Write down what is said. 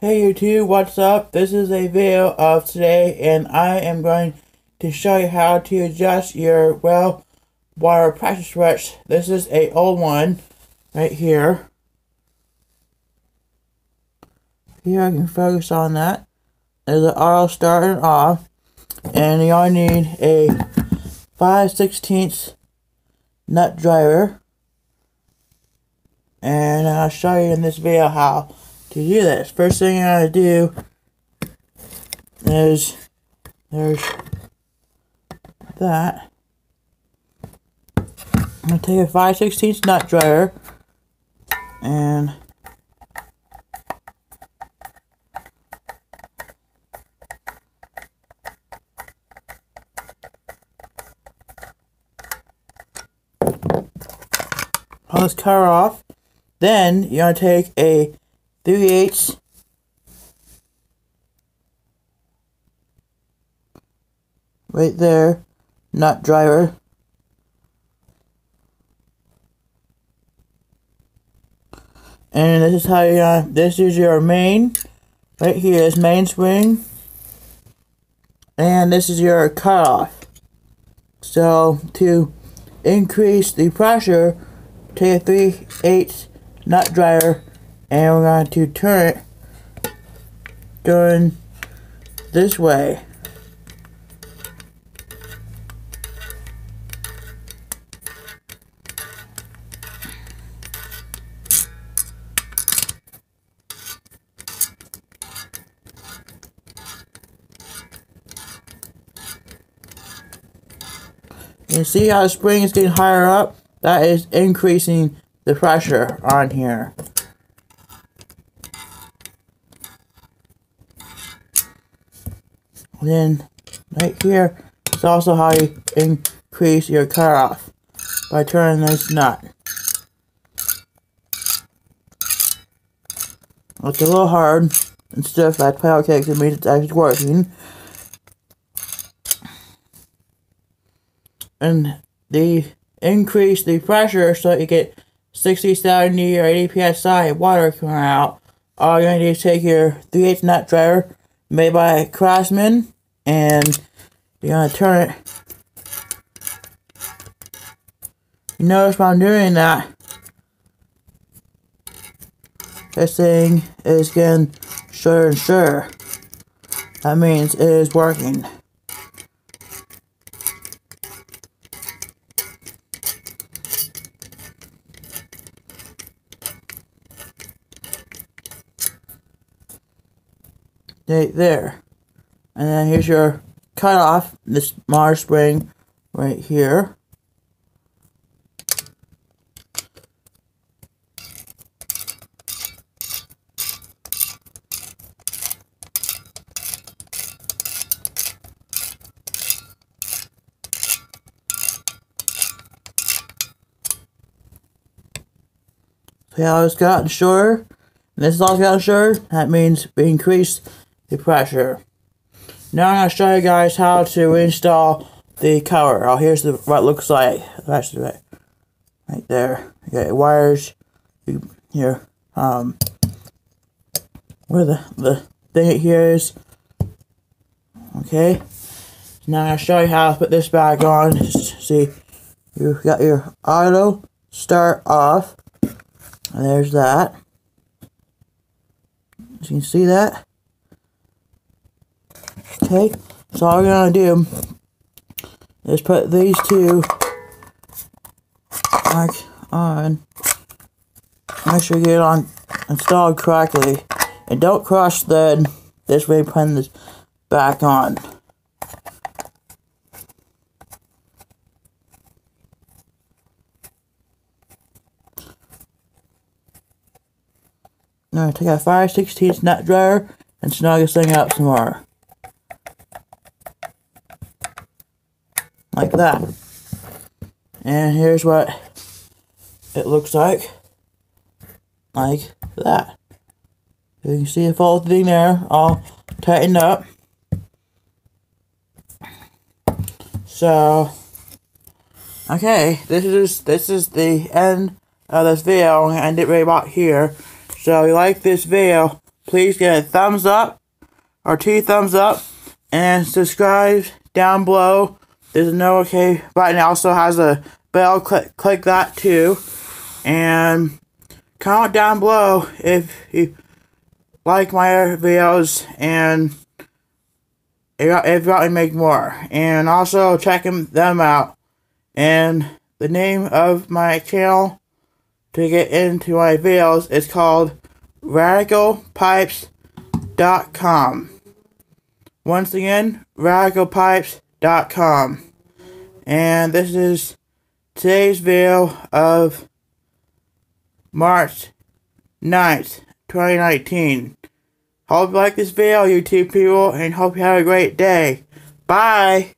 Hey YouTube, what's up? This is a video of today and I am going to show you how to adjust your water pressure switch. This is a old one right here. Here I can focus on that. There's an auto start and off. And you only need a 5/16 nut driver. And I'll show you in this video how to do this. First thing you gotta do is there's that. I'm gonna take a 5/16 nut driver and pull this cover off. Then you're gonna take a 3/8 right there nut driver, and this is how you this is your main right here is main spring, and this is your cutoff. So to increase the pressure, take a 3/8 nut driver and we're going to turn it going this way. You see how the spring is getting higher up? That is increasing the pressure on here. Then right here is also how you increase your cutoff by turning this nut. It's a little hard and stiff like power cakes. It means it's actually working. And they increase the pressure so you get 60, 70, or 80 psi water coming out. All you're going to do is take your 3/8 nut driver made by Craftsman and you're going to turn it. You notice while I'm doing that, this thing is getting shorter and shorter. That means it is working. Right there. And then here's your cutoff, this motor spring right here. See how it's gotten shorter? And this is also gotten shorter. That means we increased the pressure. Now I'm going to show you guys how to install the cover. Oh, here's what it looks like. The rest of it. Right there. You got your wires. Here. Where the thing here is. Okay. Now I'm going to show you how to put this back on. Just see. You've got your auto start off. And there's that. You can see that. Okay, so all we're gonna do is put these two back on. Make sure you get it on installed correctly, and don't cross thread this way. Putting this back on. Now take a 5/16 nut driver and snug this thing up some more. Like that. And here's what it looks like. Like that. You can see the full thing there, all tightened up. So, okay, this is the end of this video. I'm gonna end it right about here. So if you like this video, please get a thumbs up or 2 thumbs up and subscribe down below. There's a notification button. It also has a bell. Click that too. And comment down below if you like my videos and if you want me to make more. And also check them out. And the name of my channel to get into my videos is called RadicalPipes.com. Once again, RadicalPipes.com. And this is today's video of March 9th, 2019. Hope you like this video, YouTube people, and hope you have a great day. Bye!